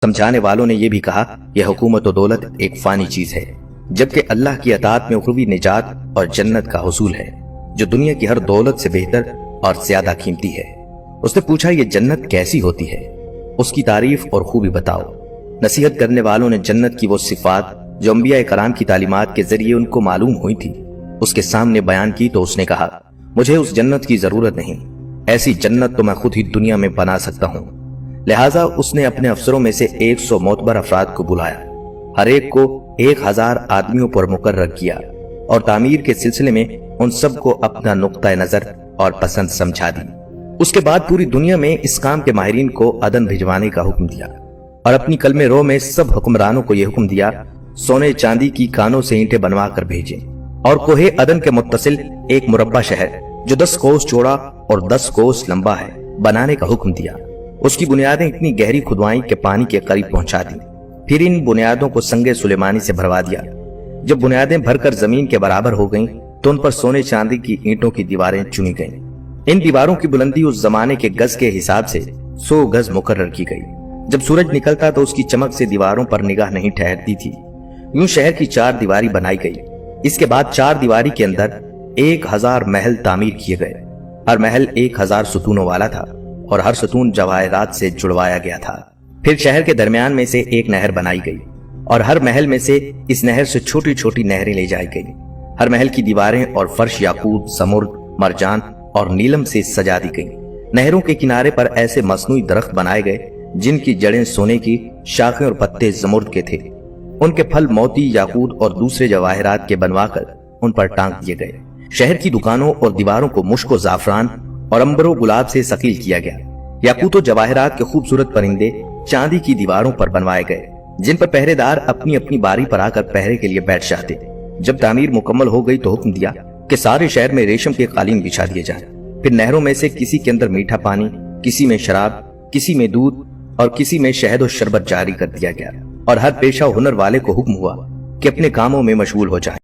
سمجھانے والوں نے یہ بھی کہا یہ حکومت و دولت ایک فانی چیز ہے، جبکہ اللہ کی اطاعت میں اخروی نجات اور جنت کا حصول ہے جو دنیا کی ہر دولت سے بہتر اور زیادہ قیمتی ہے۔ اس نے پوچھا یہ جنت کیسی ہوتی ہے، اس کی تعریف اور خوبی بتاؤ۔ نصیحت کرنے والوں نے جنت کی وہ صفات جو انبیاء کرام کی تعلیمات کے ذریعے ان کو معلوم ہوئی تھی اس کے سامنے بیان کی تو اس نے کہا مجھے اس جنت کی ضرورت نہیں، ایسی جنت تو میں خود ہی دنیا میں بنا سکتا ہوں۔ لہٰذا اس نے اپنے افسروں میں سے 100 معتبر افراد کو بلایا، ہر ایک کو 1000 آدمیوں پر مقرر کیا اور تعمیر کے سلسلے میں ان سب کو اپنا نقطہ نظر اور پسند سمجھا دی۔ اس کے بعد پوری دنیا میں اس کام کے ماہرین کو عدن بھجوانے کا حکم دیا اور اپنی کلمہ رو میں سب حکمرانوں کو یہ حکم دیا سونے چاندی کی کانوں سے اینٹیں بنوا کر بھیجیں اور کوہ عدن کے متصل ایک مربع شہر جو 10 کوس چوڑا اور 10 کوس لمبا ہے بنانے کا حکم دیا۔ اس کی بنیادیں اتنی گہری کھدوائیں کہ پانی کے قریب پہنچا دی، پھر ان بنیادوں کو سنگ سلیمانی سے بھروا دیا۔ جب بنیادیں بھر کر زمین کے برابر ہو گئیں تو ان پر سونے چاندی کی اینٹوں کی دیواریں چنی گئیں۔ ان دیواروں کی بلندی اس زمانے کے گز کے حساب سے 100 گز مقرر کی گئی۔ جب سورج نکلتا تو اس کی چمک سے دیواروں پر نگاہ نہیں ٹھہرتی تھی۔ یوں شہر کی 4 دیواری بنائی گئی۔ اس کے بعد 4 دیواری کے اندر 1000 محل تعمیر کیے گئے، ہر محل 1000 ستونوں والا تھا اور ہر ستون جواہرات سے جڑوایا گیا تھا۔ پھر شہر کے درمیان میں سے ایک نہر بنائی گئی اور ہر محل میں سے اس نہر سے چھوٹی چھوٹی نہریں لے جائی گئی۔ ہر محل کی دیواریں اور فرش یاقوت، زمرد، مرجان اور نیلم سے سجا دی گئی۔ نہروں کے کنارے پر ایسے مصنوعی درخت بنائے گئے جن کی جڑیں سونے کی، شاخیں اور پتے زمرد کے تھے۔ ان کے پھل موتی، یاقوت اور دوسرے جواہرات کے بنوا کر ان پر ٹانک دیے گئے۔ شہر کی دکانوں اور دیواروں کو مشک و زعفران اور عنبر و گلاب سے ثقیل کیا گیا۔ یاقوت و جواہرات کے خوبصورت پرندے چاندی کی دیواروں پر بنوائے گئے جن پر پہرے دار اپنی اپنی باری پر آ کر پہرے کے لیے بیٹھ جاتے۔ جب تعمیر مکمل ہو گئی تو حکم دیا کہ سارے شہر میں ریشم کے قالین بچھا دیے جائیں۔ پھر نہروں میں سے کسی کے اندر میٹھا پانی، کسی میں شراب، کسی میں دودھ اور کسی میں شہد و شربت جاری کر دیا گیا اور ہر پیشہ و ہنر والے کو حکم ہوا کہ اپنے کاموں میں مشغول ہو جائیں۔